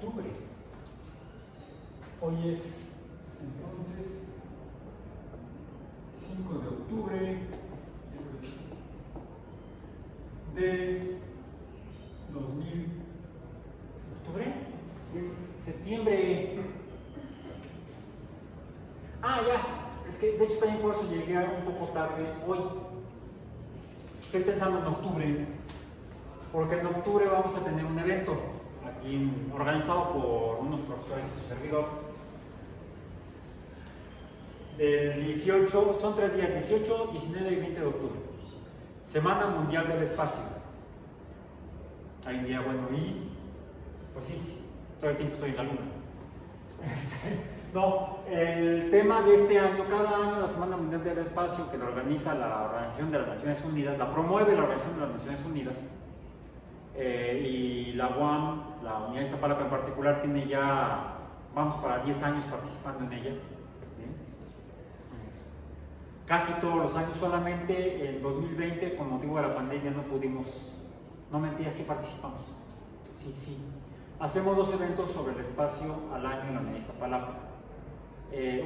octubre. Hoy es entonces 5 de octubre de 2000. ¿Octubre? Septiembre. Ah, ya. Es que de hecho también por eso llegué un poco tarde hoy. Estoy pensando en octubre, porque en octubre vamos a tener un evento aquí organizado por unos profesores y su servidor. Del 18, son 3 días, 18, 19 y 20 de octubre. Semana Mundial del Espacio. Hay un día bueno y pues sí, todo el tiempo estoy en la luna. No, el tema de este año, cada año la Semana Mundial del Espacio, que lo organiza la Organización de las Naciones Unidas, la promueve la Organización de las Naciones Unidas, y la UAM, la Unidad de Iztapalapa en particular, tiene ya, vamos para 10 años participando en ella. Casi todos los años, solamente en 2020, con motivo de la pandemia, no pudimos, no mentira, sí participamos. Sí. Hacemos 2 eventos sobre el espacio al año en la Unidad de Iztapalapa.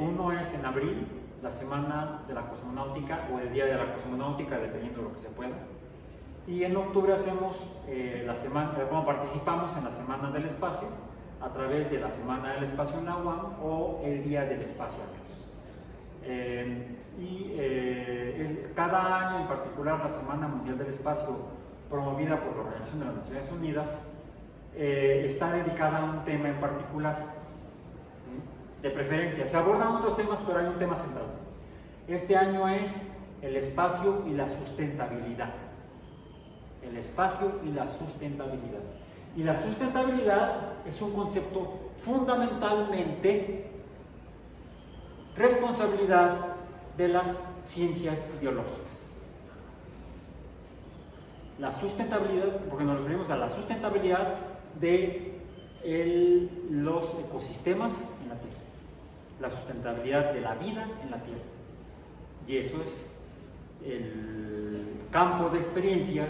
Uno es en abril, la Semana de la Cosmonáutica o el Día de la Cosmonáutica, dependiendo de lo que se pueda. Y en octubre hacemos participamos en la Semana del Espacio a través de la Semana del Espacio en la UAM o el Día del Espacio al menos. Cada año, en particular la Semana Mundial del Espacio, promovida por la Organización de las Naciones Unidas, está dedicada a un tema en particular. De preferencia, se abordan otros temas, pero hay un tema central. Este año es el espacio y la sustentabilidad. El espacio y la sustentabilidad. Y la sustentabilidad es un concepto fundamentalmente responsabilidad de las ciencias biológicas. La sustentabilidad, porque nos referimos a la sustentabilidad de los ecosistemas en la Tierra, la sustentabilidad de la vida en la Tierra. Y eso es el campo de experiencia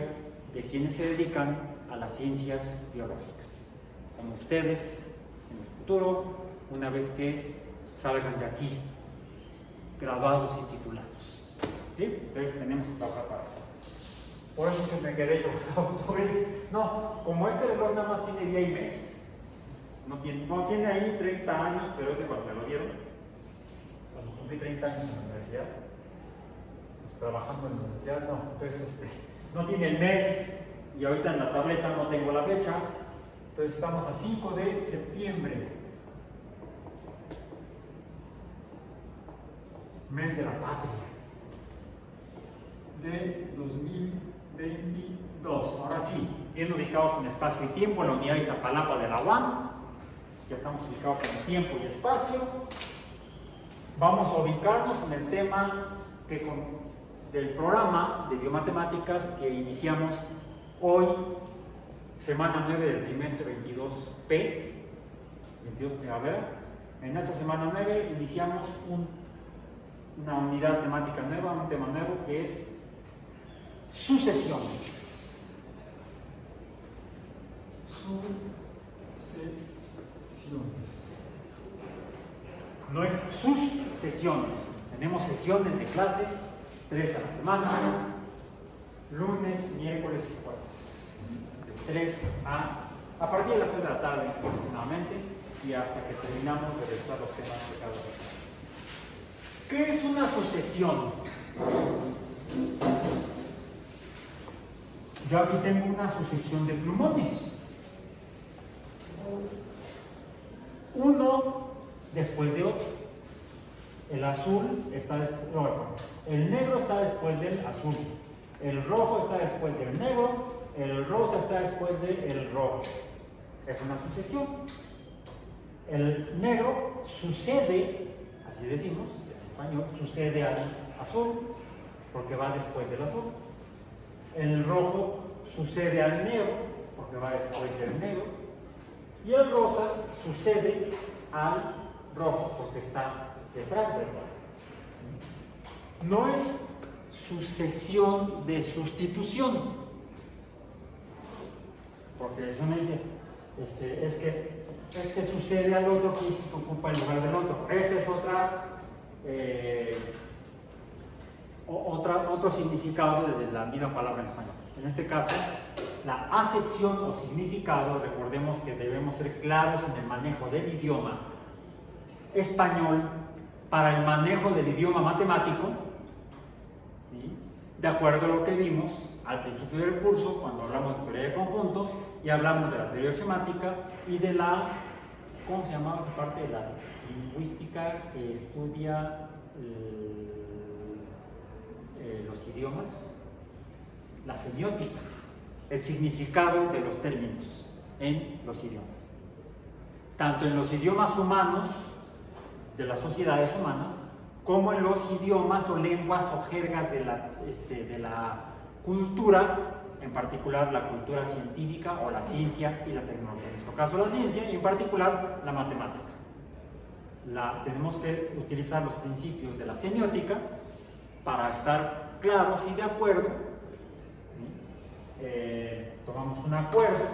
de quienes se dedican a las ciencias biológicas, como ustedes en el futuro, una vez que salgan de aquí, graduados y titulados. ¿Sí? Entonces tenemos que trabajar para eso. Por eso es que me quedé yo octubre. No, como este reloj nada más tiene día y mes, no tiene ahí 30 años, pero es de cuando me lo dieron. Cuando cumplí 30 años en la universidad, trabajando en la universidad, no. Entonces, no tiene el mes, y ahorita en la tableta no tengo la fecha. Entonces estamos a 5 de septiembre, mes de la patria, de 2022. Ahora sí, bien ubicados en espacio y tiempo, en la Unidad de Iztapalapa de la UAM. Ya estamos ubicados en tiempo y espacio. Vamos a ubicarnos en el tema del programa de biomatemáticas que iniciamos hoy, semana 9 del trimestre 22P. 22 primavera. En esta semana 9 iniciamos una unidad temática nueva, un tema nuevo que es sucesiones. No es sus sesiones. Tenemos sesiones de clase, 3 a la semana, lunes, miércoles y jueves. De 3 a partir de las 3 de la tarde aproximadamente, y hasta que terminamos de revisar los temas de cada vez. ¿Qué es una sucesión? Yo aquí tengo una sucesión de plumones. Uno después de otro. El azul está el negro está después del azul. El rojo está después del negro. El rosa está después del rojo. Es una sucesión. El negro sucede, así decimos en español, sucede al azul, porque va después del azul. El rojo sucede al negro, porque va después del negro. Y el rosa sucede al rojo, porque está detrás del rojo. No es sucesión de sustitución, porque eso me dice, es que este sucede al otro que ocupa el lugar del otro. Ese es otro significado de la misma palabra en español. En este caso, la acepción o significado, recordemos que debemos ser claros en el manejo del idioma español para el manejo del idioma matemático, ¿sí? De acuerdo a lo que vimos al principio del curso, cuando hablamos de teoría de conjuntos y hablamos de la teoría axiomática y de la, ¿cómo se llamaba esa parte? De la lingüística que estudia los idiomas, la semiótica, el significado de los términos en los idiomas. Tanto en los idiomas humanos, de las sociedades humanas, como en los idiomas o lenguas o jergas de la cultura, en particular la cultura científica o la ciencia y la tecnología. En nuestro caso la ciencia y en particular la matemática. Tenemos que utilizar los principios de la semiótica para estar claros y de acuerdo. Tomamos un acuerdo,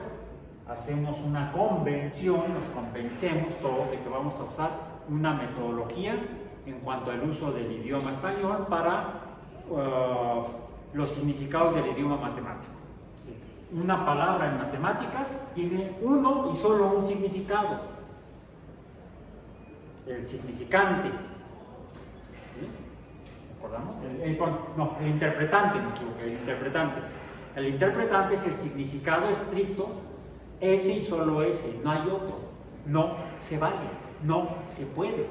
hacemos una convención, nos convencemos todos de que vamos a usar una metodología en cuanto al uso del idioma español para los significados del idioma matemático. Una palabra en matemáticas tiene uno y solo un significado: el significante. ¿Recordamos? El interpretante, me equivoqué, el interpretante. El interpretante es el significado estricto, ese y solo ese, no hay otro. No se vale, no se puede.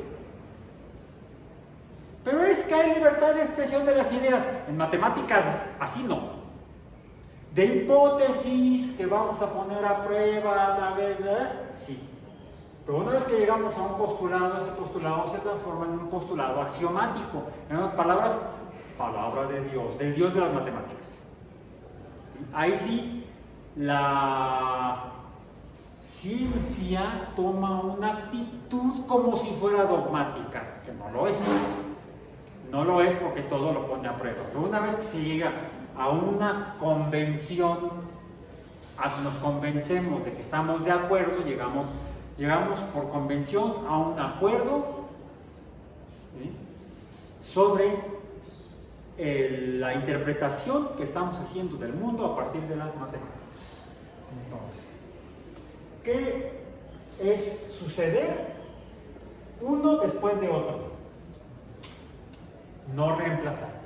Pero es que hay libertad de expresión de las ideas. En matemáticas, así no. De hipótesis que vamos a poner a prueba a través de... sí. Pero una vez que llegamos a un postulado, ese postulado se transforma en un postulado axiomático. En otras palabras, palabra de Dios, del Dios de las matemáticas. Ahí sí, la ciencia toma una actitud como si fuera dogmática, que no lo es. No lo es porque todo lo pone a prueba. Pero una vez que se llega a una convención, nos convencemos de que estamos de acuerdo, llegamos por convención a un acuerdo, ¿sí?, sobre la interpretación que estamos haciendo del mundo a partir de las matemáticas. Entonces, ¿qué es suceder uno después de otro? No reemplazar.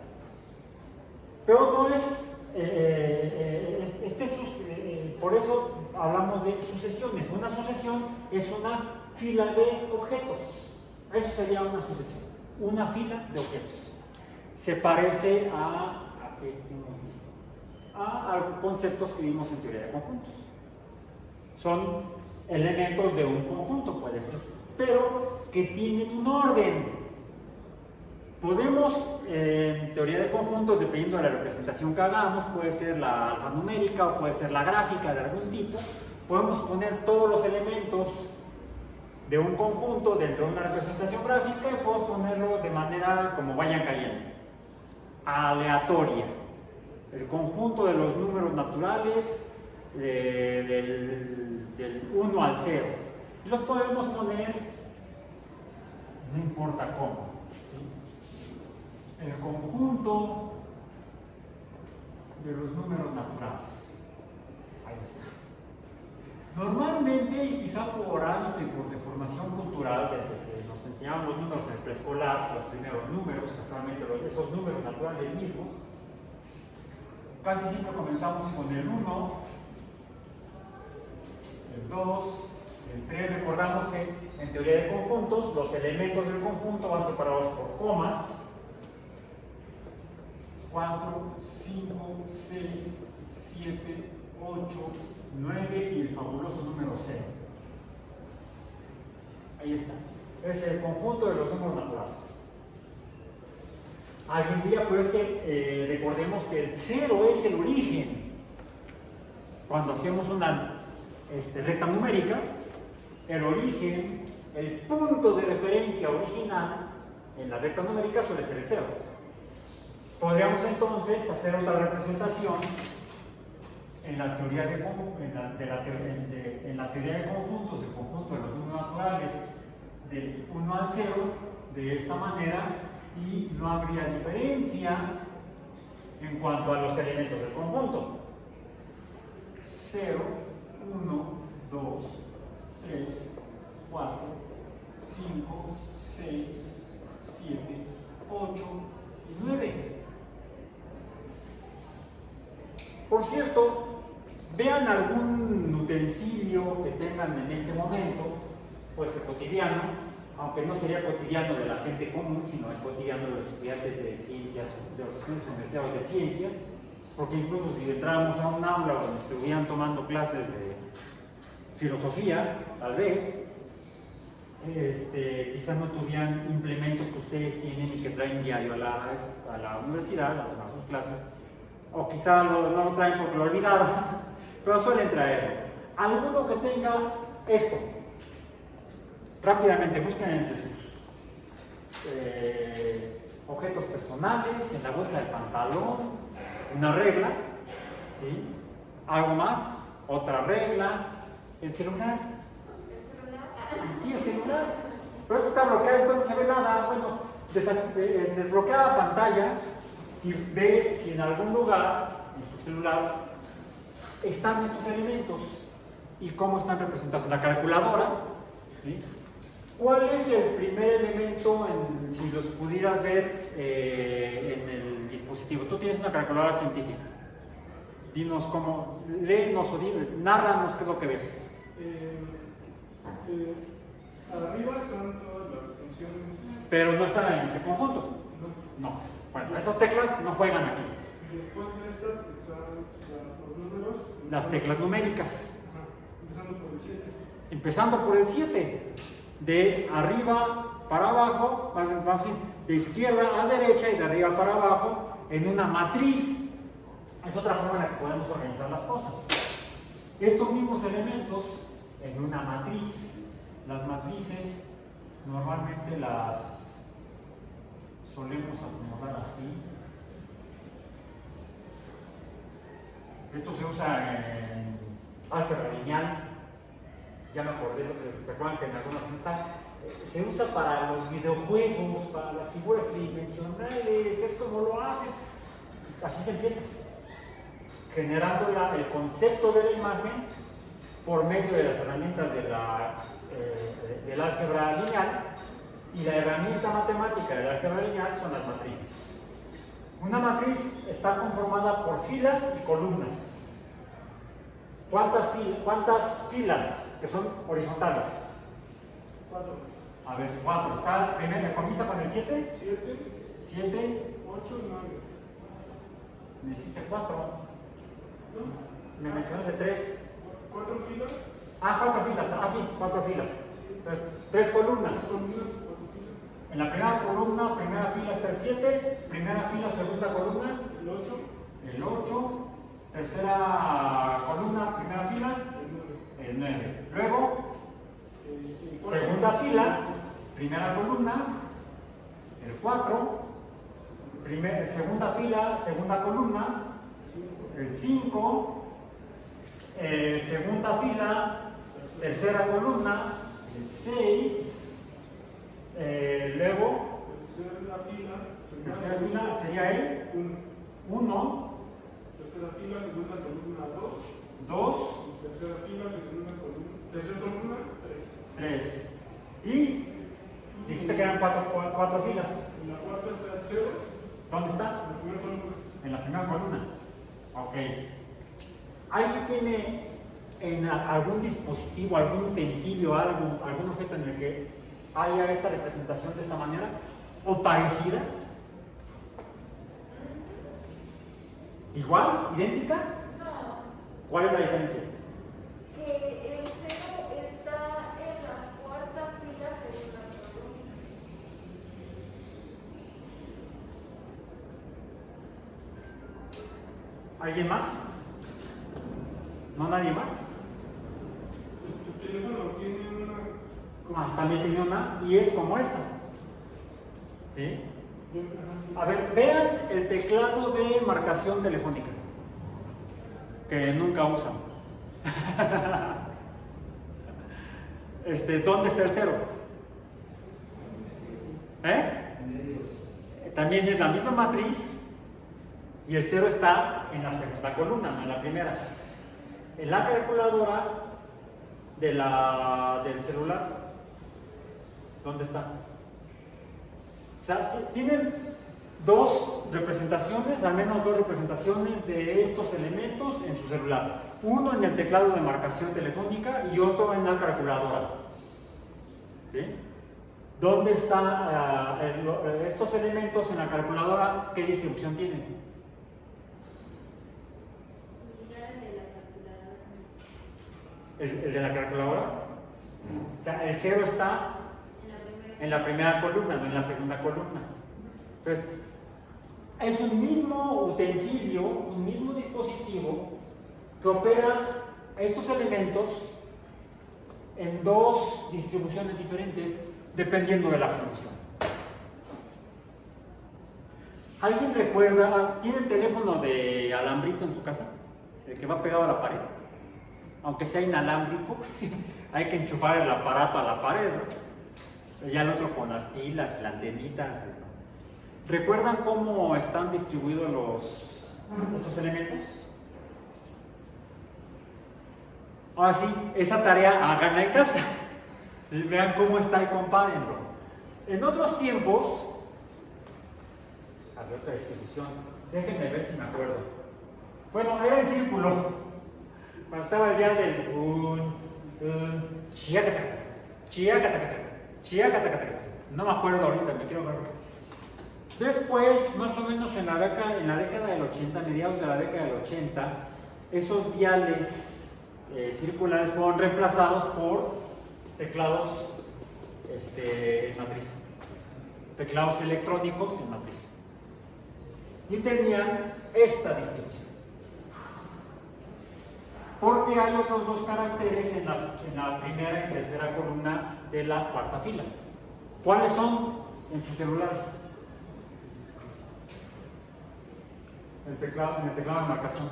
Pero no es, por eso hablamos de sucesiones. Una sucesión es una fila de objetos. Eso sería una sucesión, una fila de objetos. Se parece a ¿qué hemos visto? A conceptos que vimos en teoría de conjuntos. Son elementos de un conjunto, puede ser, pero que tienen un orden. Podemos, en teoría de conjuntos, dependiendo de la representación que hagamos, puede ser la alfanumérica o puede ser la gráfica de algún tipo, podemos poner todos los elementos de un conjunto dentro de una representación gráfica y podemos ponerlos de manera como vayan cayendo, aleatoria. El conjunto de los números naturales del 1 al 0. Y los podemos poner, no importa cómo. El conjunto de los números naturales. Ahí está. Normalmente, y quizá por hábito y por deformación cultural, desde que nos enseñaban los números en el preescolar, los primeros números, casualmente esos números naturales mismos, casi siempre comenzamos con el 1, el 2, el 3. Recordamos que en teoría de conjuntos, los elementos del conjunto van separados por comas. 4, 5, 6, 7, 8, 9 y el fabuloso número 0. Ahí está. Es el conjunto de los números naturales. Alguien diría, pues que recordemos que el 0 es el origen. Cuando hacemos una recta numérica, el origen, el punto de referencia original en la recta numérica suele ser el 0. Podríamos entonces hacer otra representación en la teoría de conjuntos, el conjunto de los números naturales del 1 al 0 de esta manera, y no habría diferencia en cuanto a los elementos del conjunto. 0, 1, 2, 3, 4, 5, 6, 7, 8 y 9. Por cierto, vean algún utensilio que tengan en este momento, pues el cotidiano, aunque no sería cotidiano de la gente común, sino es cotidiano de los estudiantes de ciencias, de los estudiantes universitarios de ciencias, porque incluso si entráramos a un aula donde estuvieran tomando clases de filosofía, tal vez, quizás no tuvieran implementos que ustedes tienen y que traen diario a la universidad a tomar sus clases, o quizás no lo traen porque lo olvidaron, pero suelen traerlo. Alguno que tenga esto, rápidamente busquen entre sus objetos personales, en la bolsa del pantalón, una regla, ¿sí? Algo más, otra regla, el celular. Sí, el celular. Pero eso está bloqueado, entonces se ve nada. Bueno, desbloquea la pantalla y ve si en algún lugar, en tu celular, están estos elementos y cómo están representados en la calculadora. ¿Sí? ¿Cuál es el primer elemento, si los pudieras ver en el dispositivo? Tú tienes una calculadora científica. Dinos cómo, léenos o nárranos qué es lo que ves. Arriba están todas las funciones. Pero no están en este conjunto. No. Bueno, esas teclas no juegan aquí. Y después de estas están los números. Las teclas numéricas. Empezando por el 7. Empezando por el 7. De arriba para abajo, vamos a decir, de izquierda a derecha y de arriba para abajo, en una matriz. Es otra forma en la que podemos organizar las cosas. Estos mismos elementos en una matriz, las matrices normalmente las solemos acomodar así. Esto se usa en álgebra lineal. Ya me acordé, ¿se acuerdan que en alguna ocasión está? Se usa para los videojuegos, para las figuras tridimensionales, es como lo hacen. Así se empieza, generando el concepto de la imagen por medio de las herramientas del álgebra lineal, y la herramienta matemática del álgebra lineal son las matrices. Una matriz está conformada por filas y columnas. ¿Cuántas filas que son horizontales? 4. A ver, 4. Primero, ¿comienza con el 7? 7. 8 y 9. Me dijiste 4. ¿No? Me mencionaste 3. 4 filas. 4 filas. Sí, 4 filas. Entonces, 3 columnas. En la primera columna, primera fila está el 7. Primera fila, segunda columna. El 8. El 8. Tercera columna, primera fila. El 9. Luego, segunda fila, primera columna. El 4. Segunda fila, segunda columna. El 5. Segunda fila, tercera columna. El 6. Luego, tercera fila sería el 1. Tercera fila, segunda columna 2. 2. Tercera fila, segunda columna. Tercera columna 3. 3. Y dijiste que eran 4 filas. En la cuarta está el 0. ¿Dónde está? En la primera columna. En la primera columna. Ok. ¿Alguien tiene en algún dispositivo, algún utensilio, algún objeto en el que haya esta representación de esta manera? ¿O parecida? ¿Igual? ¿Idéntica? No. ¿Cuál es la diferencia? Que el 0 está en la cuarta fila, segunda columna. ¿Alguien más? ¿No nadie más? Tu teléfono tiene una. También tiene una y es como esta. ¿Sí? A ver, vean el teclado de marcación telefónica. que nunca usan. ¿Dónde está el 0? También es la misma matriz y el 0 está en la segunda columna, no en la primera. En la calculadora del celular, ¿dónde está? O sea, tienen dos representaciones, al menos dos representaciones de estos elementos en su celular. Uno en el teclado de marcación telefónica y otro en la calculadora. ¿Sí? ¿Dónde están estos elementos en la calculadora? ¿Qué distribución tienen? ¿El de la calculadora? O sea, el 0 está en la primera columna, no en la segunda columna. Entonces, es un mismo utensilio, un mismo dispositivo que opera estos elementos en dos distribuciones diferentes dependiendo de la función. ¿Alguien recuerda? ¿Tiene el teléfono de alambrito en su casa? El que va pegado a la pared. Aunque sea inalámbrico, hay que enchufar el aparato a la pared, ¿no? Ya el otro con las pilas, las antenitas, ¿no? ¿Recuerdan cómo están distribuidos estos elementos? Ahora sí, esa tarea háganla en casa. Vean cómo está y compárenlo. En otros tiempos, había otra distribución, déjenme ver si me acuerdo. Bueno, era en círculo. Cuando estaba el día del no me acuerdo ahorita, me quiero ver. Después, más o menos en la década del 80, mediados de la década del 80, esos diales circulares fueron reemplazados por teclados en matriz, teclados electrónicos en matriz, y tenían esta distribución. Porque hay otros dos caracteres en la primera y tercera columna de la cuarta fila. ¿Cuáles son en sus celulares? En el teclado de marcación.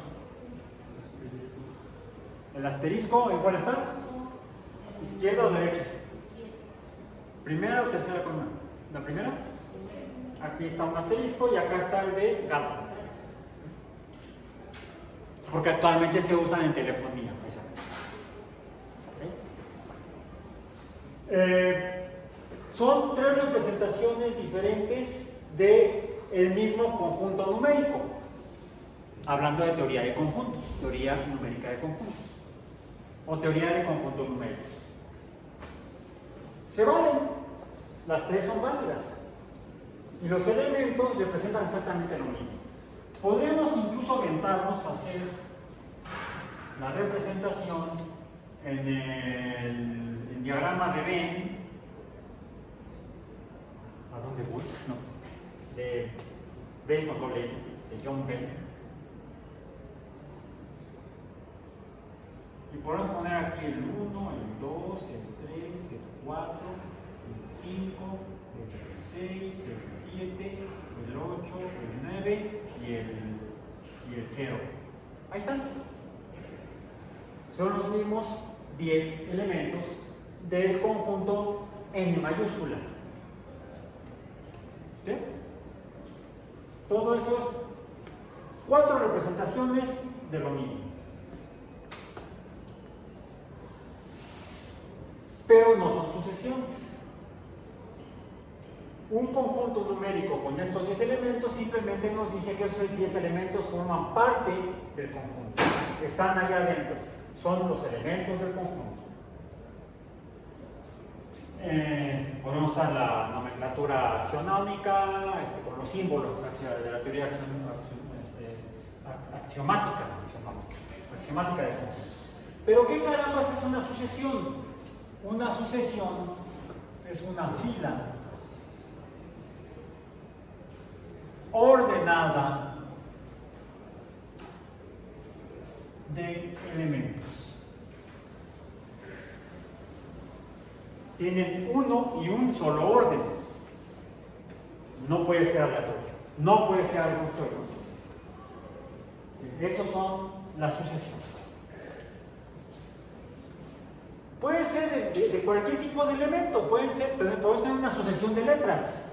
El asterisco, ¿en cuál está? ¿Izquierda o derecha? ¿Primera o tercera columna? ¿La primera? Aquí está un asterisco y acá está el de gato. Porque actualmente se usan en telefonía. ¿Okay? Son tres representaciones diferentes del mismo conjunto numérico. Hablando de teoría de conjuntos, teoría numérica de conjuntos, o teoría de conjuntos numéricos. Se valen, las tres son válidas, y los elementos representan exactamente lo mismo. Podríamos incluso aventarnos a hacer la representación en el diagrama de Venn. ¿A dónde voy? No, de Venn con doble N, de John Venn. Y podemos poner aquí el 1, el 2, el 3, el 4, el 5, el 6, el 7, el 8, el 9 y el 0. Ahí están. Son los mismos 10 elementos del conjunto N mayúscula. ¿Sí? Todo eso es 4 representaciones de lo mismo. Pero no son sucesiones. Un conjunto numérico con estos 10 elementos simplemente nos dice que esos 10 elementos forman parte del conjunto. Están allá adentro. Son los elementos del conjunto. Podemos usar la nomenclatura axionómica, con los símbolos de la teoría axiomática de conjuntos. Pero ¿qué carambas es una sucesión? Una sucesión es una fila ordenada de elementos. Tienen uno y un solo orden. No puede ser aleatorio, no puede ser arbitrario. Esos son las sucesiones. Puede ser de cualquier tipo de elemento, podemos tener una sucesión de letras.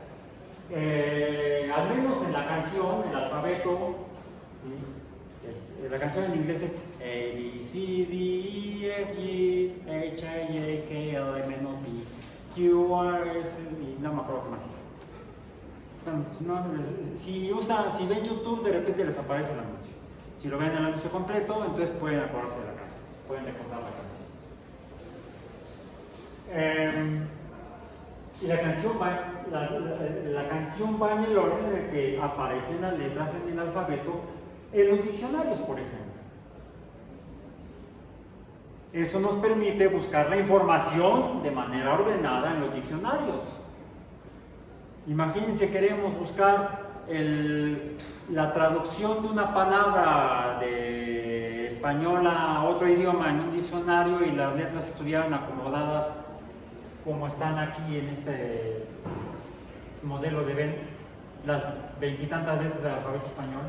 Al menos en la canción, el alfabeto, ¿sí? La canción en inglés es A, B, C, D, E, F, G, H, I, J, K, L, M, N, O, P, Q, R, S, y no me acuerdo qué más. Bueno, si ven YouTube, de repente les aparece el anuncio. Si lo ven el anuncio completo, entonces pueden acordarse de la canción, pueden encontrar la canción. Y la canción va en el orden en el que aparecen las letras en el alfabeto en los diccionarios, por ejemplo. Eso nos permite buscar la información de manera ordenada en los diccionarios. Imagínense, queremos buscar la traducción de una palabra de español a otro idioma en un diccionario y las letras estuvieran acomodadas como están aquí en este modelo de ven, las veintitantas letras del alfabeto español.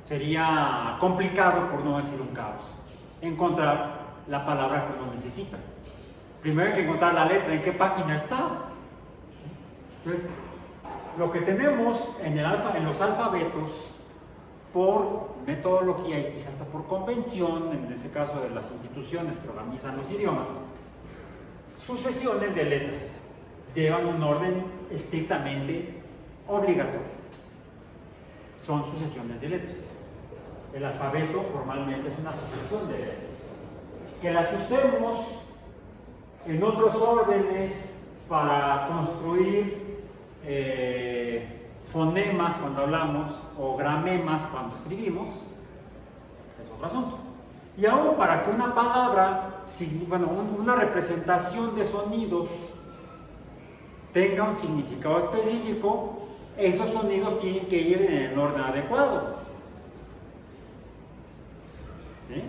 Sería complicado, por no decir un caos, encontrar la palabra que uno necesita. Primero hay que encontrar la letra, en qué página está. Entonces, lo que tenemos en los alfabetos, por metodología y quizás hasta por convención, en este caso de las instituciones que organizan los idiomas, sucesiones de letras llevan un orden estrictamente obligatorio. Son sucesiones de letras. El alfabeto formalmente es una sucesión de letras. Que las usemos en otros órdenes para construir fonemas cuando hablamos o gramemas cuando escribimos, es otro asunto. Y aún para que una palabra, una representación de sonidos tenga un significado específico, esos sonidos tienen que ir en el orden adecuado. ¿Sí?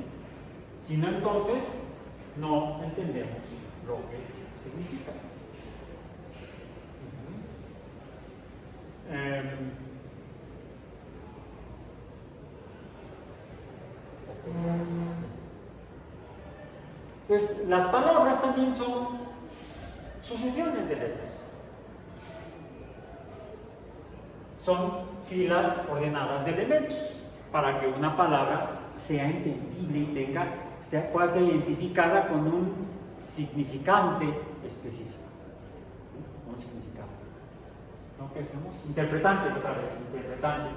Si no, entonces no entendemos lo que significa. Pues las palabras también son sucesiones de letras. Son filas ordenadas de elementos para que una palabra sea entendible y pueda ser identificada con un significante específico. Un significado. ¿No? ¿Qué hacemos? Interpretante, otra vez, interpretante.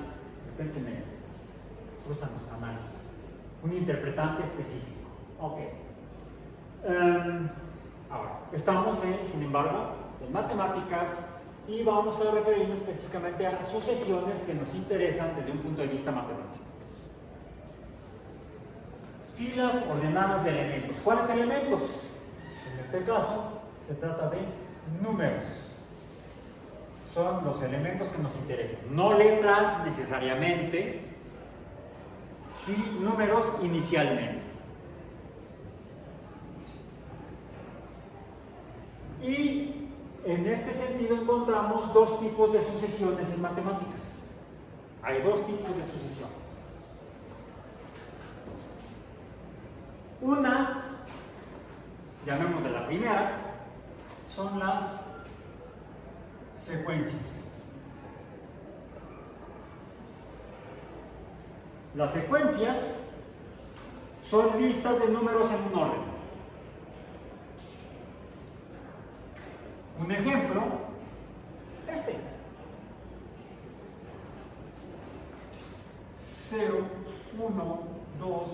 Repente me cruzan los canales. Un interpretante específico. Ok. Ahora, estamos, sin embargo, en matemáticas y vamos a referirnos específicamente a sucesiones que nos interesan desde un punto de vista matemático. Filas ordenadas de elementos. ¿Cuáles elementos? En este caso, se trata de números. Son los elementos que nos interesan. No letras necesariamente, sí números inicialmente. Y en este sentido encontramos dos tipos de sucesiones en matemáticas. Hay dos tipos de sucesiones. Una, llamémosle la primera, son las secuencias. Las secuencias son listas de números en un orden. Un ejemplo, 0, 1, 2,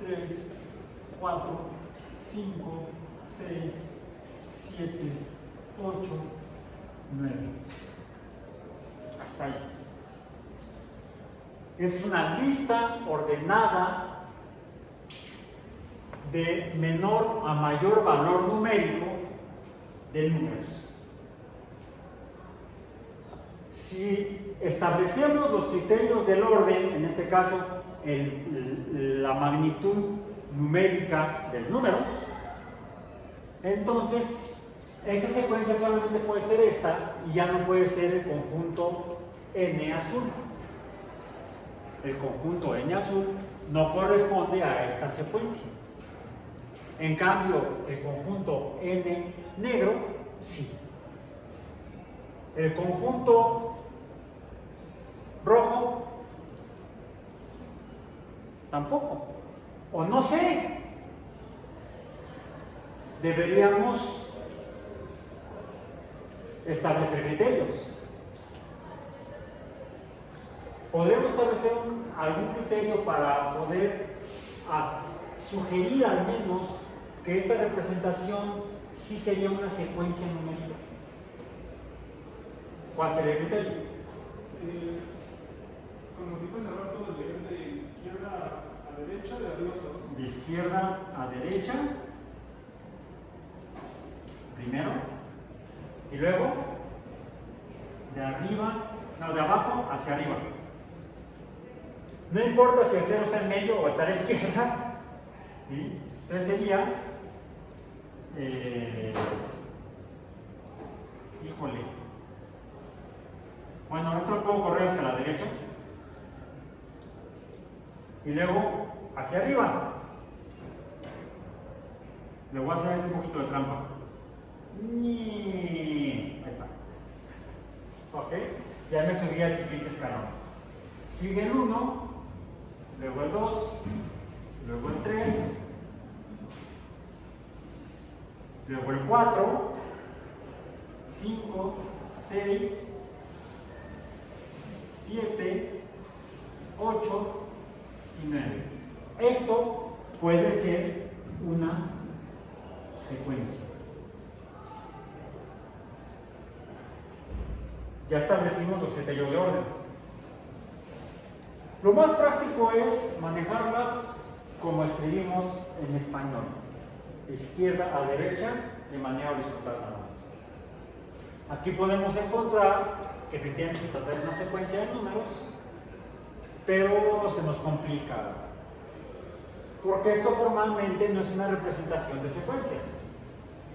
3, 4, 5, 6, 7, 8, 9. Hasta ahí. Es una lista ordenada de menor a mayor valor numérico de números. Si establecemos los criterios del orden, en este caso la magnitud numérica del número, entonces esa secuencia solamente puede ser esta y ya no puede ser el conjunto n azul. El conjunto n azul no corresponde a esta secuencia. En cambio, el conjunto n negro, sí. El conjunto rojo, tampoco. O no sé. Deberíamos establecer criterios. Podríamos establecer algún criterio para poder sugerir al menos que esta representación sí sería una secuencia numérica. ¿Cuál sería el criterio? Como dijo hace rato, leer de izquierda a derecha, de arriba hacia abajo. De izquierda a derecha, primero, y luego de abajo hacia arriba. No importa si el cero está en medio o está a la izquierda, ¿sí? Entonces sería, híjole, bueno, esto lo puedo correr hacia la derecha y luego hacia arriba. Le voy a hacer un poquito de trampa. Ahí está. Ok, ya me subí al siguiente escalón. Sigue el 1, luego el 2, luego el 3, luego el 4, 5, 6, 7, 8 y 9. Esto puede ser una secuencia. Ya establecimos los criterios de orden. Lo más práctico es manejarlas como escribimos en español, de izquierda a derecha, de manera horizontal nada más. Aquí podemos encontrar que efectivamente se trata de una secuencia de números, pero se nos complica, porque esto formalmente no es una representación de secuencias,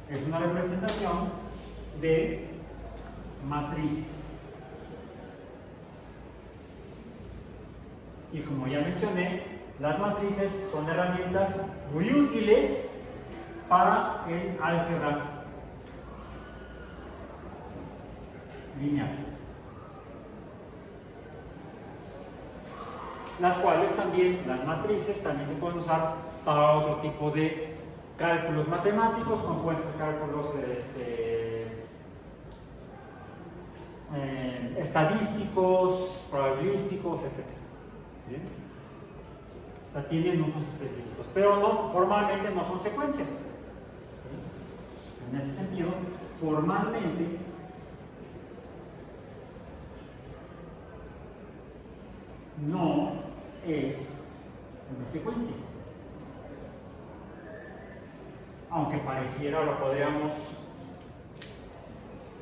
es una representación de matrices. Y como ya mencioné, las matrices son herramientas muy útiles para el álgebra lineal. Las cuales también, las matrices, también se pueden usar para otro tipo de cálculos matemáticos, como pueden ser cálculos estadísticos, probabilísticos, etc. ¿Bien? O sea, tienen usos específicos, pero no, formalmente no son secuencias. ¿Sí? En este sentido, formalmente no es una secuencia. Aunque pareciera, lo podríamos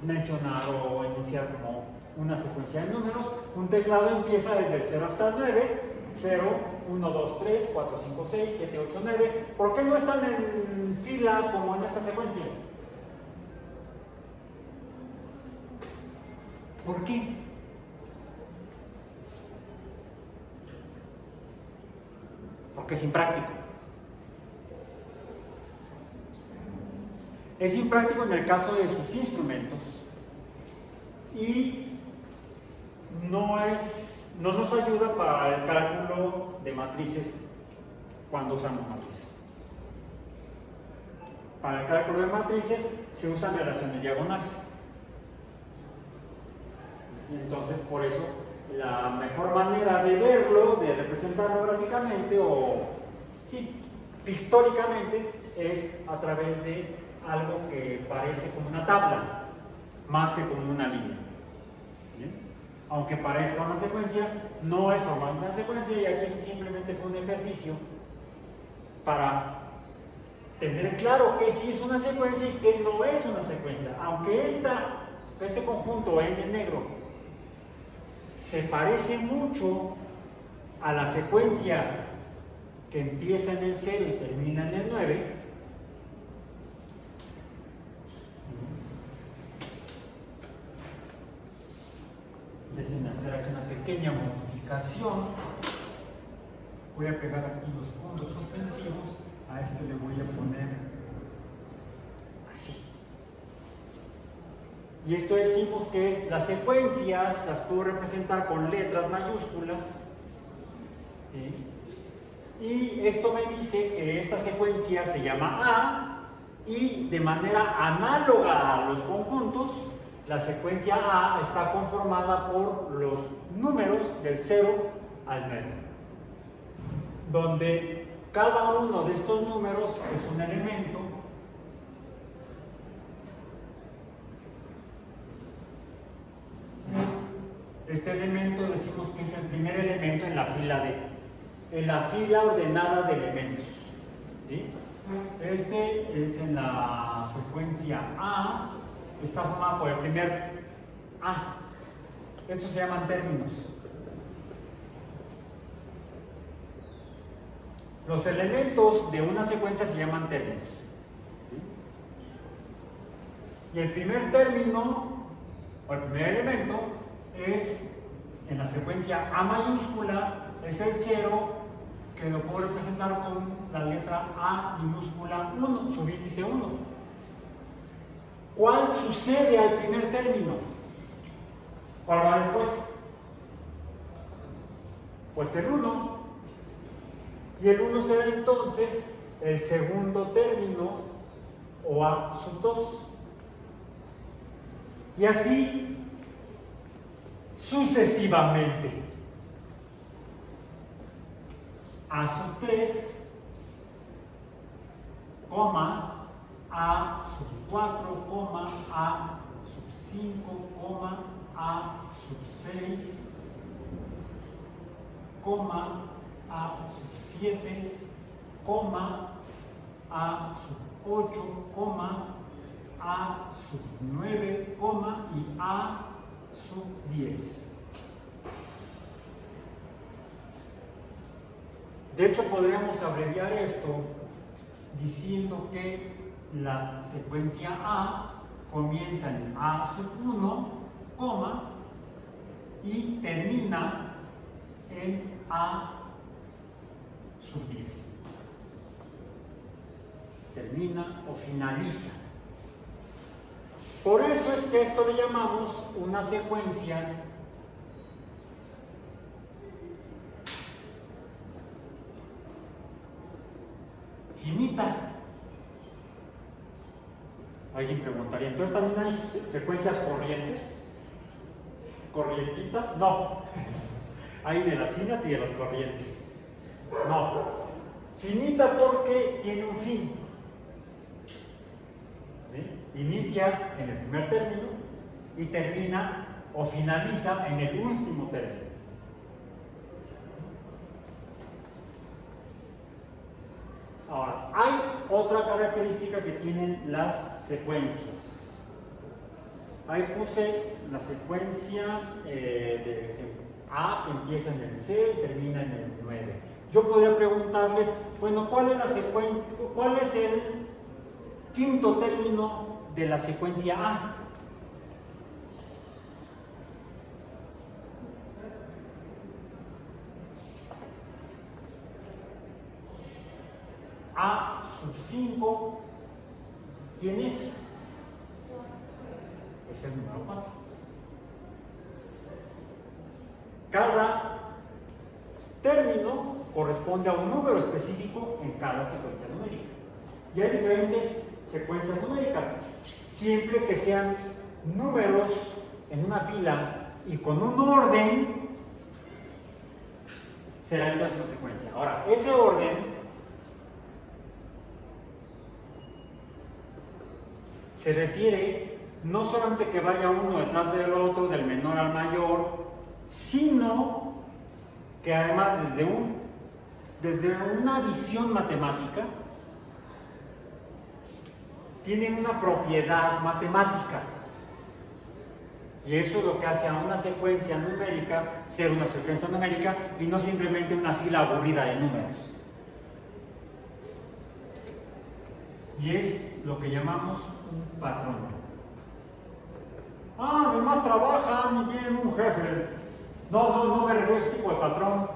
mencionar o enunciar como una secuencia de números. Un teclado empieza desde el 0 hasta el 9, 0, 1, 2, 3, 4, 5, 6, 7, 8, 9. ¿Por qué no están en fila como en esta secuencia? ¿Por qué? Porque es impráctico. Es impráctico en el caso de sus instrumentos y no nos ayuda para el cálculo de matrices cuando usamos matrices. Para el cálculo de matrices se usan relaciones diagonales. Entonces, por eso, la mejor manera de verlo, de representarlo gráficamente o pictóricamente, es a través de algo que parece como una tabla, más que como una línea. ¿Bien? Aunque parezca una secuencia, no es formalmente una secuencia, y aquí simplemente fue un ejercicio para tener claro que sí es una secuencia y que no es una secuencia. Aunque este conjunto n negro se parece mucho a la secuencia que empieza en el 0 y termina en el 9, déjenme hacer aquí una pequeña modificación, voy a pegar aquí los puntos suspensivos, a este le voy a poner así. Y esto decimos que es las secuencias, las puedo representar con letras mayúsculas. Y esto me dice que esta secuencia se llama A, y de manera análoga a los conjuntos, la secuencia A está conformada por los números del 0 al 9, donde cada uno de estos números es un elemento. Este elemento decimos que es el primer elemento en la fila D, en la fila ordenada de elementos, ¿sí? Este es en la secuencia A, está formado por el primer A. Estos se llaman términos. Los elementos de una secuencia se llaman términos, ¿sí? Y el primer término, o el primer elemento, es en la secuencia A mayúscula, es el 0, que lo puedo representar con la letra A minúscula 1, su índice 1. ¿Cuál sucede al primer término? ¿Cuál va después? Pues el 1. Y el 1 será entonces el segundo término, o A sub 2. Y así sucesivamente. A sub 3, coma, A sub 4, coma, A sub 5, coma, A sub 6, coma, A sub 7, coma, A sub 8, coma, A sub 9, coma, y A sub 10. De hecho, podríamos abreviar esto diciendo que la secuencia A comienza en A sub 1, coma, y termina en A sub 10. Termina o finaliza. Por eso es que esto le llamamos una secuencia finita. Alguien preguntaría, ¿entonces también hay secuencias corrientes? ¿Corrientitas? No. Hay de las finas y de las corrientes. No. Finita porque tiene un fin. ¿Sí? Inicia en el primer término y termina o finaliza en el último término. Ahora, hay otra característica que tienen las secuencias. Ahí puse la secuencia de A que empieza en el 0 y termina en el 9. Yo podría preguntarles, bueno, ¿cuál es la secuencia? ¿Cuál es el quinto término de la secuencia A? A sub 5, ¿quién es? Es el número 4. Cada término corresponde a un número específico en cada secuencia numérica. Y hay diferentes secuencias numéricas, siempre que sean números en una fila y con un orden, será entonces una secuencia. Ahora, ese orden se refiere no solamente que vaya uno detrás del otro, del menor al mayor, sino que además desde una visión matemática tienen una propiedad matemática. Y eso es lo que hace a una secuencia numérica ser una secuencia numérica y no simplemente una fila aburrida de números. Y es lo que llamamos un patrón. Además trabajan y tienen un jefe. No me refiero a ese tipo de patrón.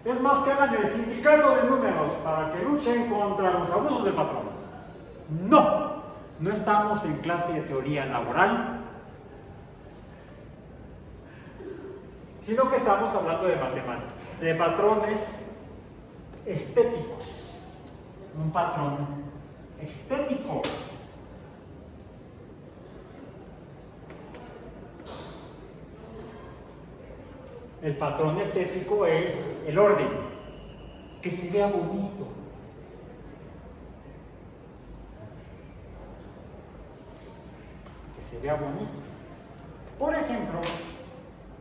Es más que hagan el sindicato de números para que luchen contra los abusos del patrón. No, no estamos en clase de teoría laboral, sino que estamos hablando de matemáticas, de patrones estéticos. Un patrón estético. El patrón estético es el orden, que se vea bonito. Que se vea bonito. Por ejemplo,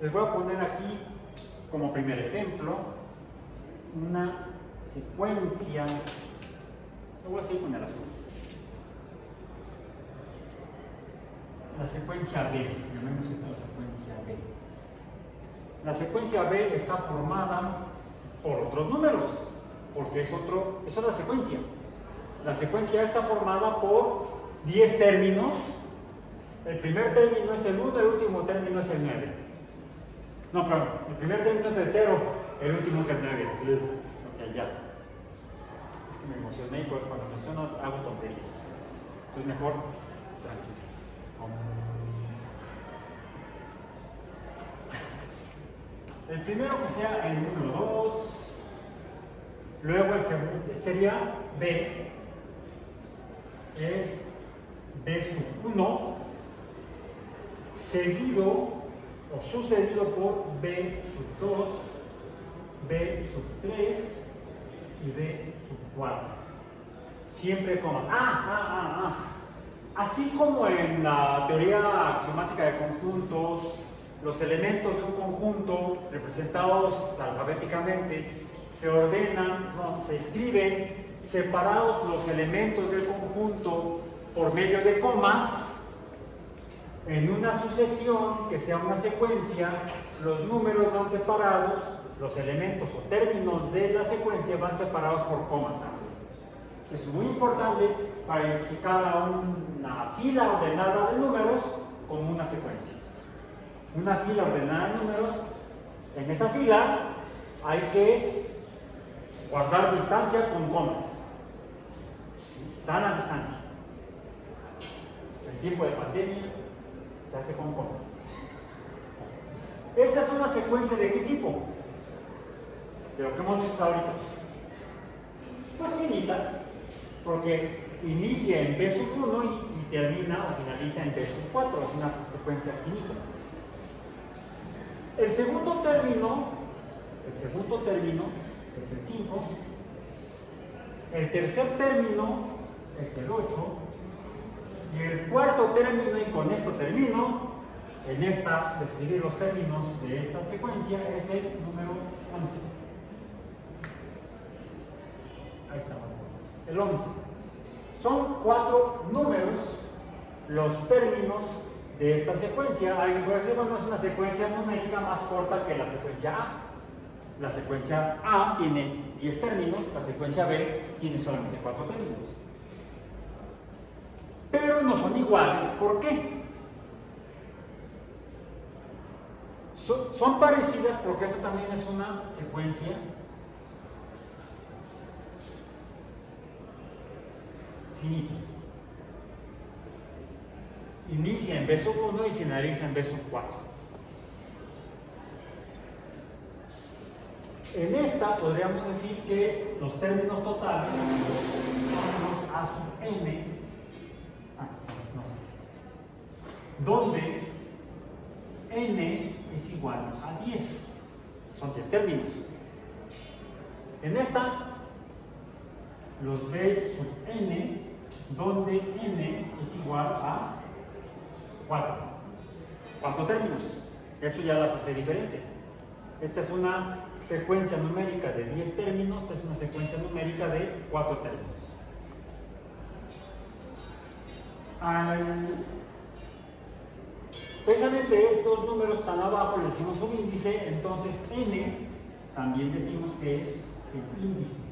les voy a poner aquí como primer ejemplo una secuencia. Lo voy a seguir con el azul. La secuencia B, llamemos esta la secuencia B. La secuencia B está formada por otros números, porque es la secuencia. La secuencia está formada por 10 términos. El primer término es el 1, el último término es el 9. No, perdón, el primer término es el 0, el último es el 9. Ok, ya. Es que me emocioné y pues cuando me suena hago tonterías. Entonces mejor, tranquilo. El primero que sea el número 2, luego el segundo sería B, es B sub 1, seguido o sucedido por B sub 2, B sub 3 y B sub 4. Siempre comas. Así como en la teoría axiomática de conjuntos, los elementos de un conjunto representados alfabéticamente se ordenan, se escriben separados los elementos del conjunto por medio de comas. En una sucesión que sea una secuencia, los números van separados, los elementos o términos de la secuencia van separados por comas también. Es muy importante para identificar a una fila ordenada de números como una secuencia. Una fila ordenada de números, en esa fila hay que guardar distancia con comas. Sana distancia. En tiempo de pandemia se hace con comas. Esta es una secuencia de qué tipo? De lo que hemos visto ahorita. Pues finita, porque inicia en B sub 1 y termina o finaliza en B sub 4, es una secuencia finita. El segundo término es el 5, el tercer término es el 8, y el cuarto término, y con esto termino, en esta, describir los términos de esta secuencia, es el número 11. Ahí está, el 11. Son 4 números los términos de esta secuencia. Hay que decir, bueno, es una secuencia numérica más corta que la secuencia A. La secuencia A tiene 10 términos, la secuencia B tiene solamente 4 términos. Pero no son iguales, ¿por qué? Son parecidas porque esta también es una secuencia finita. Inicia en B sub 1 y finaliza en B sub 4. En esta podríamos decir que los términos totales son los A sub n, donde n es igual a 10. Son 10 términos. En esta, los B sub n, donde n es igual a 4 términos. Esto ya las hace diferentes. Esta es una secuencia numérica de 10 términos, esta es una secuencia numérica de 4 términos. Precisamente estos números están abajo, le decimos subíndice, entonces n también decimos que es el índice.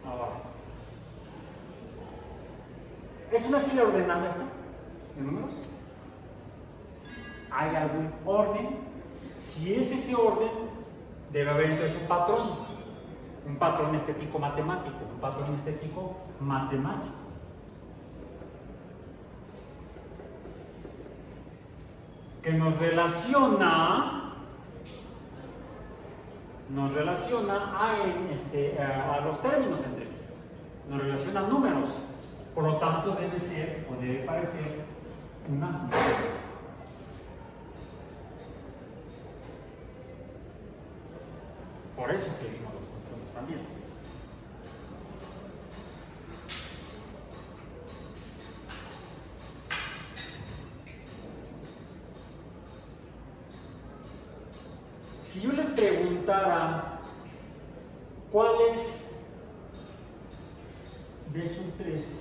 Abajo. ¿Es una fila ordenada esta de números? hay algún orden. Si es ese orden, debe haber entonces un patrón estético matemático, que nos relaciona a los términos entre sí, nos relaciona números, por lo tanto debe ser o debe parecer una función. Por eso escribimos las funciones también. Si yo les preguntara cuál es B sub 3,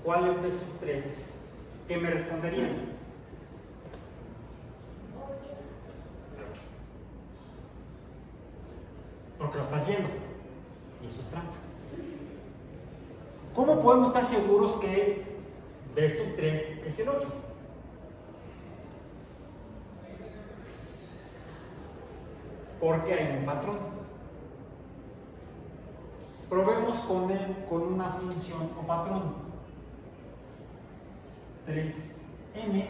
¿cuál es B sub 3? ¿Qué me responderían? Porque lo estás viendo, y eso es trampa. ¿Cómo podemos estar seguros que B sub 3 es el 8? Porque hay un patrón. Probemos con una función o patrón. 3n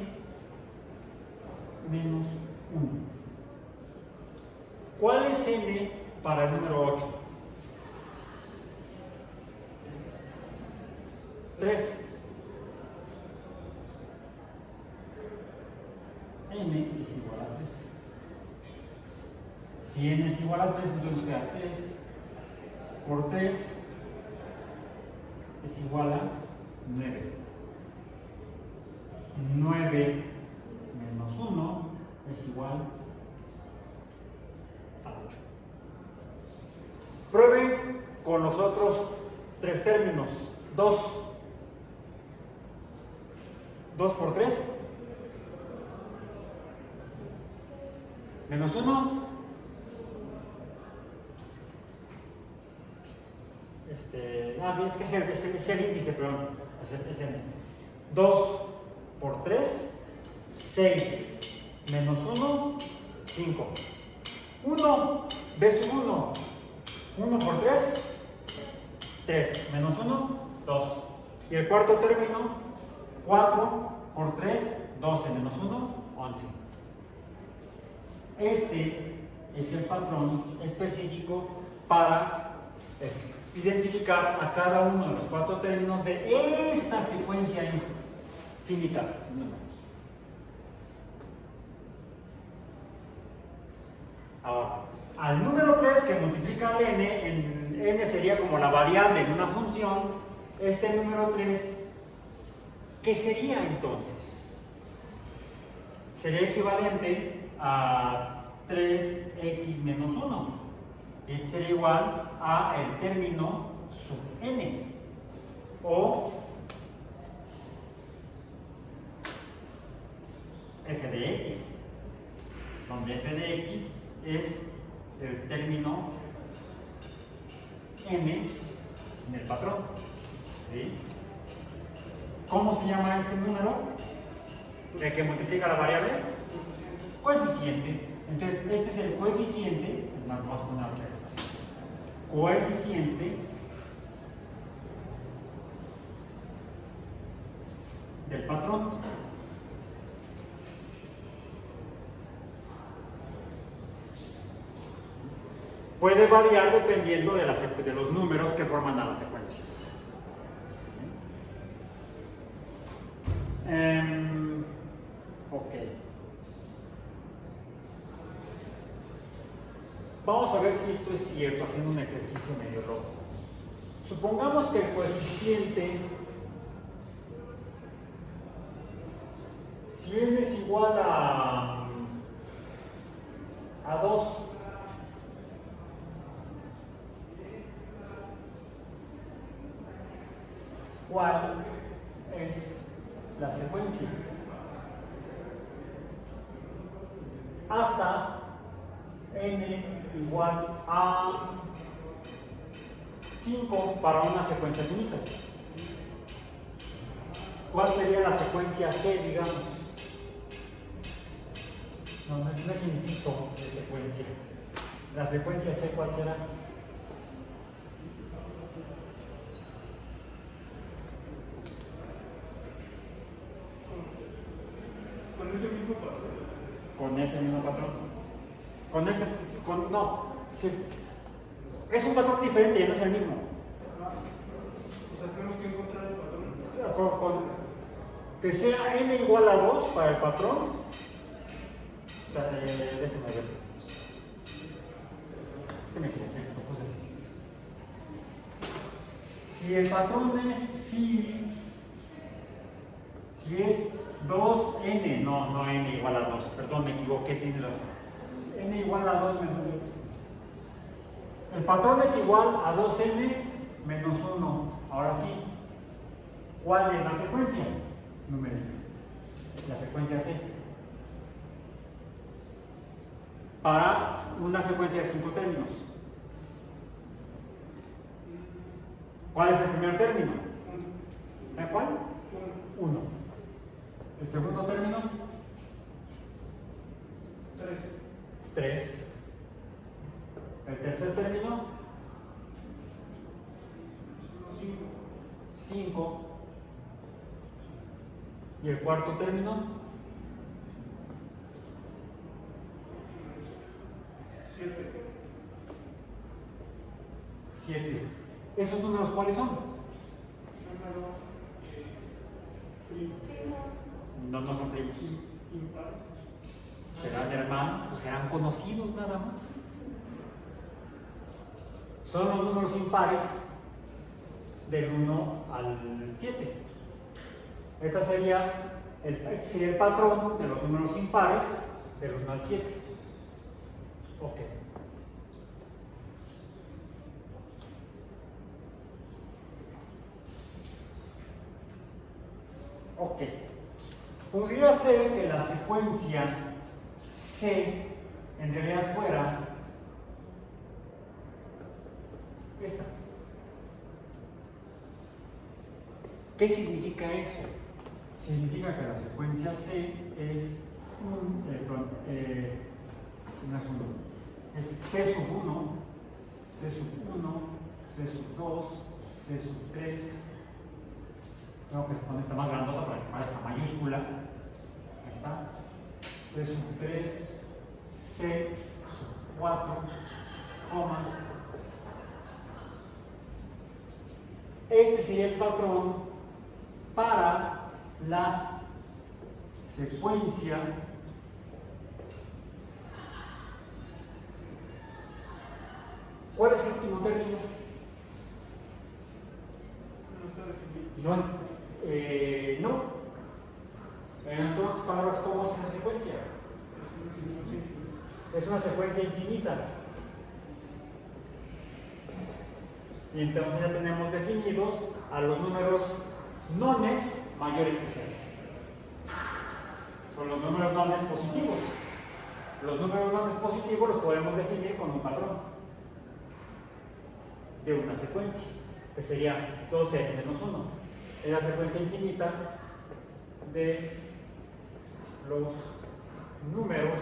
menos 1. ¿Cuál es n para el número 8? 3. N es igual a 3. Si n es igual a 3, entonces queda 3 por 3 es igual a 9. 9 menos 1 es igual a 8. Prueben con los otros tres términos. 2 por 3 menos 1 es el índice, perdón, es n. 2 por 3 6 menos 1 5. 1 B sub 1 1 por 3 3 menos 1 2. Y el cuarto término 4 por 3 12 menos 1 11. Este es el patrón específico para identificar a cada uno de los cuatro términos de esta secuencia finita de números. Ahora, al número 3 que multiplica al n sería como la variable en una función. Este número 3, ¿qué sería entonces? Sería equivalente a 3x menos 1. Este sería igual a el término sub n, o f de x, donde f de x es el término n en el patrón. ¿Sí? ¿Cómo se llama este número? ¿El que multiplica la variable? Coeficiente. Entonces, este es el coeficiente. Vamos a poner coeficiente del patrón. Puede variar dependiendo de los números que forman a la secuencia. Ok. Vamos a ver si esto es cierto, haciendo un ejercicio medio loco. Supongamos que el coeficiente, si n es igual a 2, ¿cuál es la secuencia? Hasta n igual a 5 para una secuencia finita. ¿Cuál sería la secuencia C, digamos? No es inciso de secuencia. La secuencia C, ¿cuál será? Con ese mismo patrón. Con ese mismo patrón. No, sí. Es un patrón diferente, ya no es el mismo. O sea, tenemos que encontrar el patrón. O sea, que sea n igual a 2 para el patrón. O sea, déjenme ver. Es que me equivoqué, lo puse así. Si el patrón es si es 2n, no n igual a 2, perdón, me equivoqué, tiene razón. N igual a 2 menos 1. El patrón es igual a 2n menos 1. Ahora sí, ¿cuál es la secuencia? Numérica. La secuencia C. Para una secuencia de 5 términos. ¿Cuál es el primer término? ¿Cuál? 1. ¿El segundo término? 3. ¿El tercer término? 5. ¿Y el cuarto término? 7. ¿Esos números cuáles son? No son primos. ¿Serán hermanos o serán conocidos nada más? Son los números impares del 1 al 7. Este sería el patrón de los números impares del 1 al 7. Ok. Ok. Podría ser que la secuencia C en realidad fuera esta. ¿Qué significa eso? Significa que la secuencia C es C sub 1, C sub 1, C sub 2, C sub 3. Tengo que poner esta más grandota para que parezca mayúscula. Ahí está. C sub 3, C sub 4, coma. Este sería el patrón para la secuencia ¿cuál es el último término? No es, no. Entonces, palabras, ¿cómo es esa secuencia? Es una secuencia infinita. Y entonces ya tenemos definidos a los números nones mayores que 0. Con los números nones positivos. Los números nones positivos los podemos definir con un patrón de una secuencia, que sería 2n menos 1. Es la secuencia infinita de los números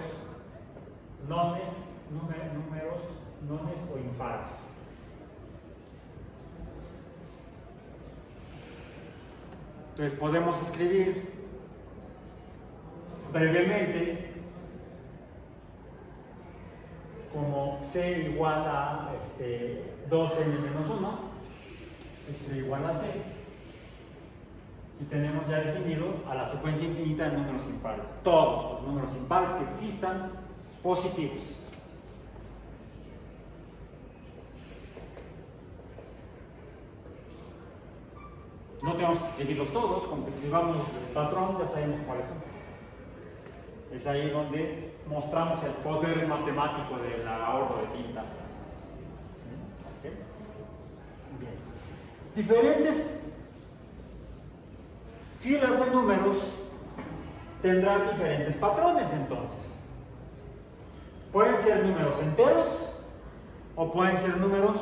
nones, números nones o impares. Entonces podemos escribir brevemente como C igual a 2n menos 1, esto igual a C, y tenemos ya definido a la secuencia infinita de números impares, todos los números impares que existan positivos. No tenemos que escribirlos todos, con que escribamos el patrón ya sabemos cuáles son. Es ahí donde mostramos el poder matemático del ahorro de tinta. ¿Okay? Bien. Diferentes filas de números tendrán diferentes patrones entonces. Pueden ser números enteros o pueden ser números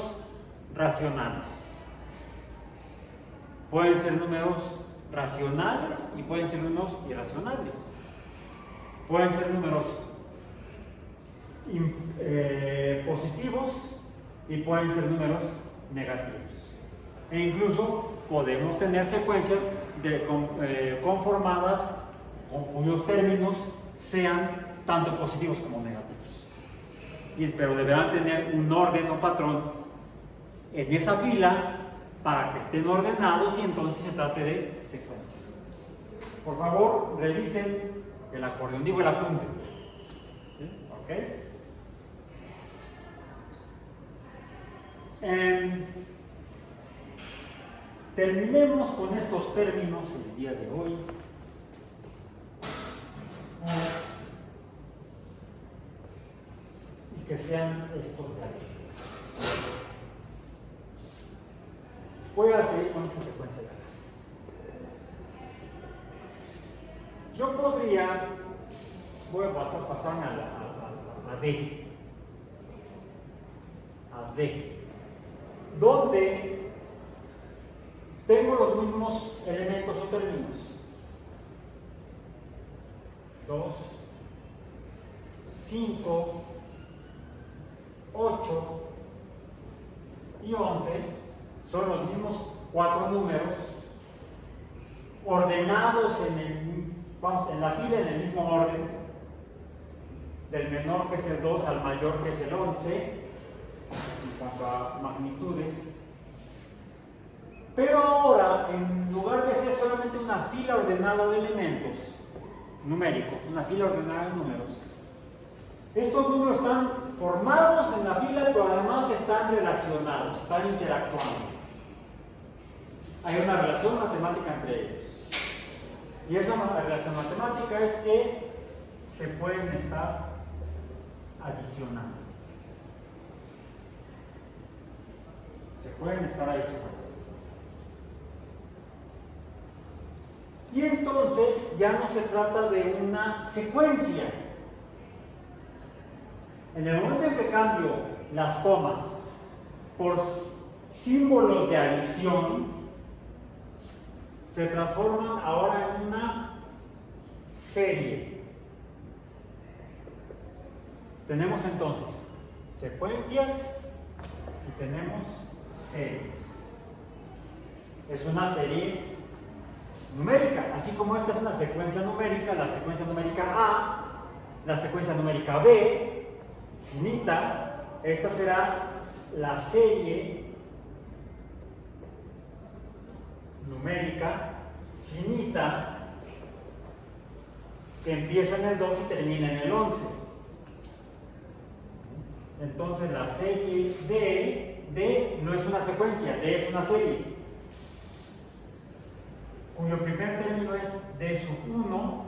racionales. Pueden ser números racionales y pueden ser números irracionales. Pueden ser números positivos y pueden ser números negativos. E incluso podemos tener secuencias conformadas con cuyos términos sean tanto positivos como negativos. Pero deberán tener un orden o patrón en esa fila para que estén ordenados y entonces se trate de secuencias. Por favor, revisen el acordeón, digo el apunte. ¿Sí? ¿Ok? Terminemos con estos términos el día de hoy. Y que sean estos de aquí. Voy a seguir con esa secuencia de acá. Yo podría, voy a pasarme a D. A D. Donde tengo los mismos elementos o términos. 2, 5, 8 y 11 son los mismos 4 números ordenados en la fila en el mismo orden, del menor que es el 2 al mayor que es el 11 en cuanto a magnitudes. Pero ahora, en lugar de ser solamente una fila ordenada de elementos numéricos, una fila ordenada de números, estos números están formados en la fila, pero además están relacionados, están interactuando. Hay una relación matemática entre ellos. Y esa relación matemática es que se pueden estar adicionando. Se pueden estar adicionando. Y entonces ya no se trata de una secuencia. En el momento en que cambio las comas por símbolos de adición, se transforman ahora en una serie. Tenemos entonces secuencias y tenemos series. Es una serie numérica, así como esta es una secuencia numérica, la secuencia numérica A, la secuencia numérica B, finita, esta será la serie numérica finita que empieza en el 2 y termina en el 11. Entonces la serie D no es una secuencia, D es una serie, cuyo primer término es D sub 1,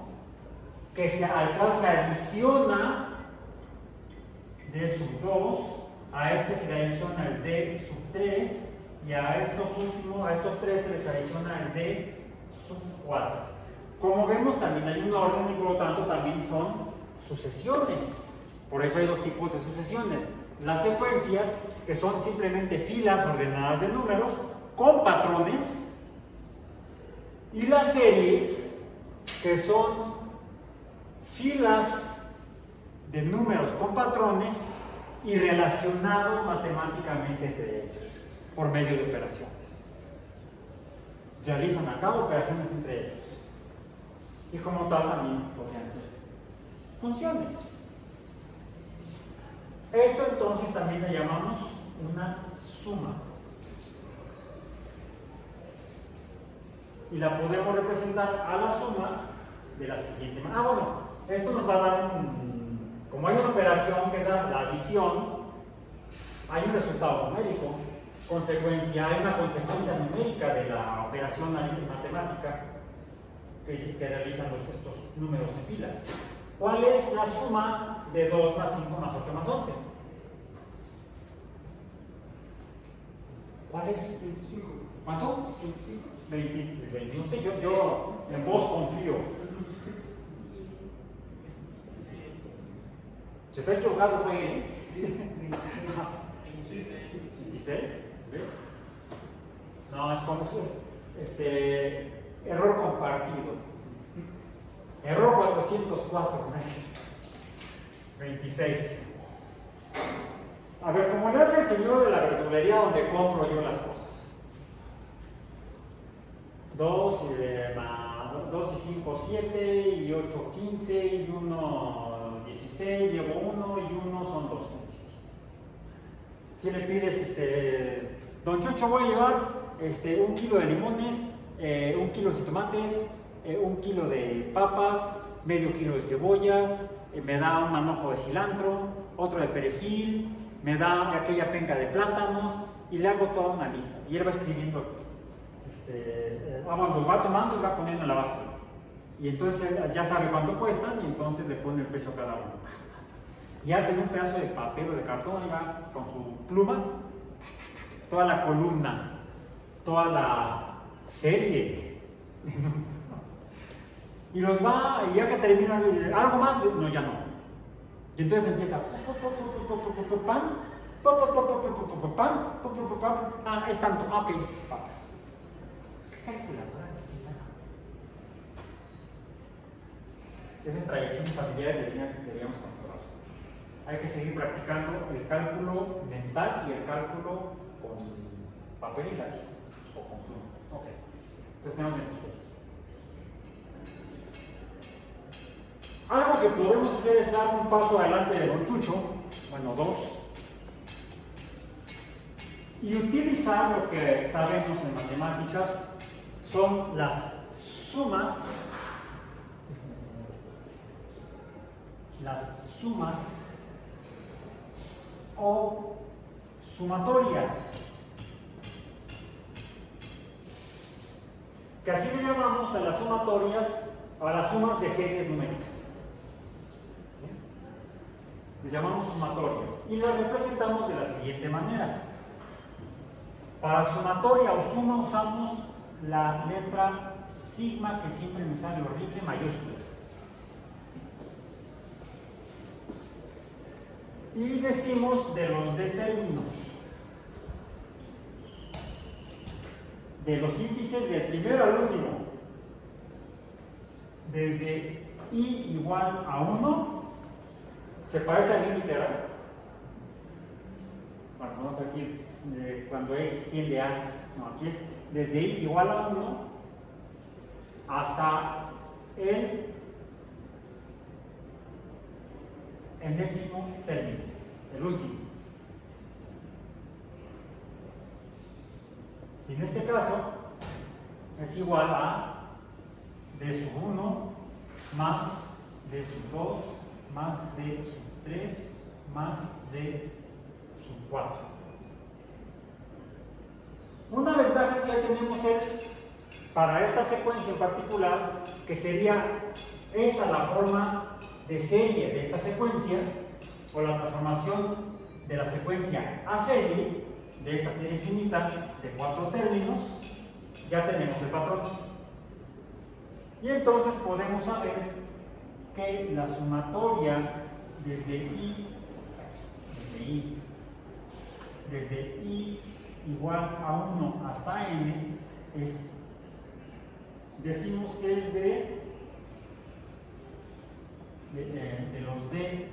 al cual se adiciona D sub 2, a este se le adiciona el D sub 3, y a estos tres se les adiciona el D sub 4. Como vemos, también hay un orden y por lo tanto también son sucesiones. Por eso hay dos tipos de sucesiones. Las secuencias, que son simplemente filas ordenadas de números con patrones, y las series, que son filas de números con patrones y relacionados matemáticamente entre ellos por medio de operaciones. Realizan a cabo operaciones entre ellos. Y como tal también podrían ser funciones. Esto entonces también le llamamos una suma. Y la podemos representar a la suma de la siguiente manera. Bueno, esto nos va a dar como hay una operación que da la adición, hay un resultado numérico. Hay una consecuencia numérica de la operación matemática que realizan estos números en fila. ¿Cuál es la suma de 2 más 5 más 8 más 11? ¿Cuál es? 25. ¿Cuánto? 25. 20, no sé, yo en vos confío. Si está equivocado fue él. 26, ¿ves? No, es como Error compartido. Error 404. 26. A ver, como le hace el señor de la verdulería donde compro yo las cosas. 2 y 5, 7, y 8, 15, y 1, 16, llevo 1 y 1 son 2, 26. Si le pides, don Chucho, voy a llevar 1 kilo de limones, 1 kilo de jitomates, 1 kilo de papas, medio kilo de cebollas, me da un manojo de cilantro, otro de perejil, me da aquella penca de plátanos, y le hago toda una lista. Y él va escribiendo, lo va tomando y va poniendo en la báscula. Y entonces ya sabe cuánto cuestan, y entonces le pone el precio a cada uno. Y hacen un pedazo de papel o de cartón, y va con su pluma, toda la columna, toda la serie. Y los va, y ya que termina, algo más, no, ya no. Y entonces empieza, es tanto, ok, papas. Calculadora. Esas tradiciones familiares deberíamos conservarlas. Hay que seguir practicando el cálculo mental y el cálculo con papel y lápiz o con pluma. Ok, entonces tenemos 26. Algo que podemos hacer es dar un paso adelante de don Chucho, bueno, 2, y utilizar lo que sabemos en matemáticas, son las sumas o sumatorias, que así le llamamos a las sumatorias, a las sumas de series numéricas. Les llamamos sumatorias y las representamos de la siguiente manera. Para sumatoria o suma usamos la letra sigma, que siempre me sale horrible, mayúscula. Y decimos de los determinos, de los índices del primero al último, desde i igual a 1, se parece al límite, ¿verdad? Bueno, vamos aquí, cuando x tiende a, no, aquí es desde i igual a 1 hasta el enésimo término, el último. Y en este caso es igual a d sub 1 más d sub 2 más d sub 3 más d sub 4. Una ventaja es que ahí tenemos para esta secuencia en particular, que sería esta la forma de serie de esta secuencia, o la transformación de la secuencia a serie, de esta serie finita de 4 términos. Ya tenemos el patrón. Y entonces podemos saber que la sumatoria desde i igual a 1 hasta n decimos que es de los d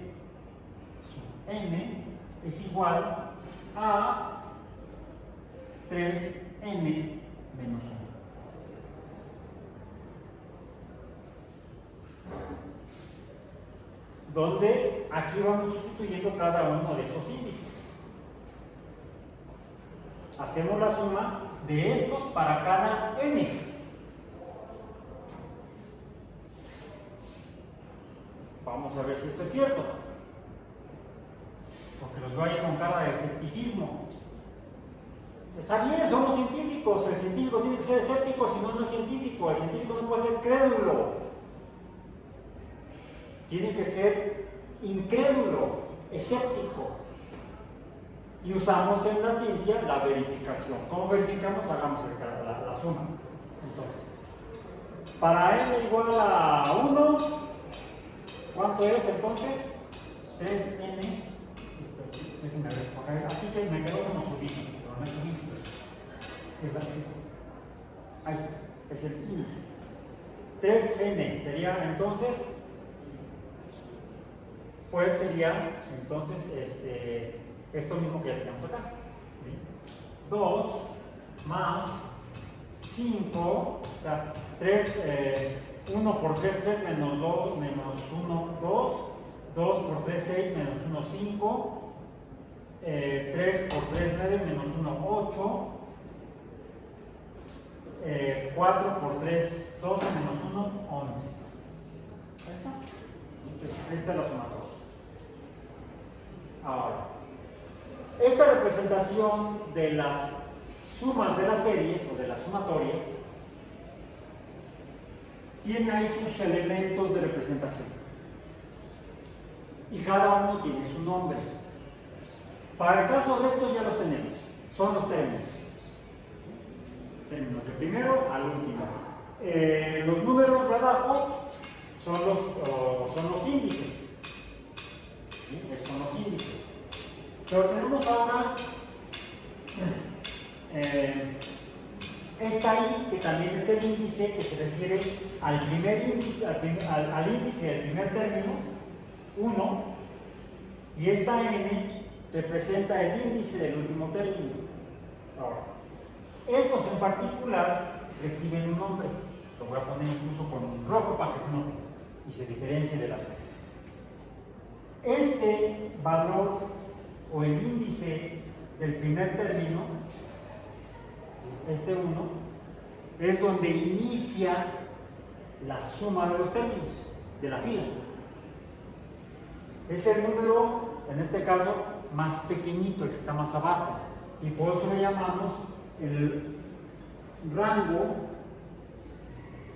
sub n es igual a 3n menos 1. Donde aquí vamos sustituyendo cada uno de estos índices. Hacemos la suma de estos para cada n. Vamos a ver si esto es cierto, porque los veo ahí con cara de escepticismo. Está bien, somos científicos, el científico tiene que ser escéptico, si no, no es científico. El científico no puede ser crédulo, tiene que ser incrédulo, escéptico. Y usamos en la ciencia la verificación. ¿Cómo verificamos? Hagamos la suma. Entonces, para n igual a 1, ¿cuánto es entonces? 3n. Déjenme ver, porque aquí que me quedó como su índice, pero no es su índice. Ahí está. es el índice. 3n sería entonces, pues sería entonces esto mismo que ya tenemos acá. ¿Sí? 2 más 5, o sea, 1 por 3, 3 menos 2, menos 1, 2, 2 por 3, 6, menos 1, 5, 3 por 3, 9, menos 1, 8, 4 por 3, 12, menos 1, 11. Ahí está. Esta es la sumatoria. Ahora, esta representación de las sumas de las series o de las sumatorias tiene ahí sus elementos de representación y cada uno tiene su nombre. Para el caso de estos ya los tenemos, son los términos del primero al último. Los números de abajo son los índices. ¿Sí? Son los índices. Pero tenemos ahora esta I, que también es el índice, que se refiere al primer índice, al índice del primer término, 1, y esta N representa el índice del último término. Ahora, estos en particular reciben un nombre, lo voy a poner incluso con rojo para que y se diferencie de las otras. Este valor o el índice del primer término, este 1, es donde inicia la suma de los términos de la fila. Es el número, en este caso, más pequeñito, el que está más abajo, y por eso le llamamos el rango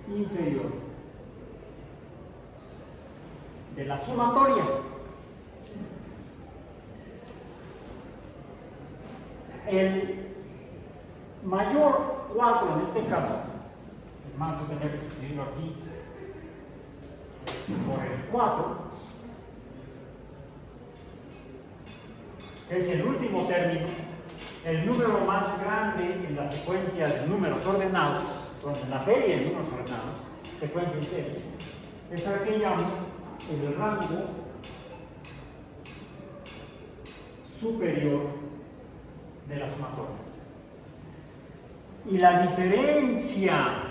inferior de la sumatoria. El mayor 4 en este caso, es más, yo tendría que escribirlo aquí por el 4, que es el último término, el número más grande en la secuencia de números ordenados, en la serie de números ordenados, secuencia y serie, es el que llamo el rango superior de la sumatoria. Y la diferencia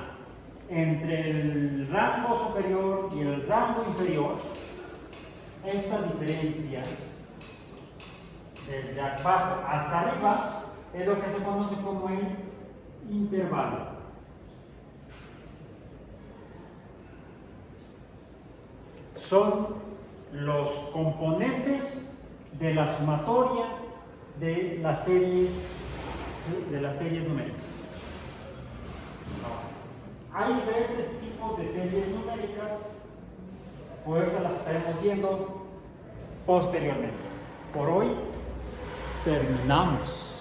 entre el rango superior y el rango inferior, esta diferencia desde abajo hasta arriba es lo que se conoce como el intervalo. Son los componentes de la sumatoria de las series numéricas. Hay diferentes tipos de series numéricas, por eso las estaremos viendo posteriormente. Por hoy terminamos.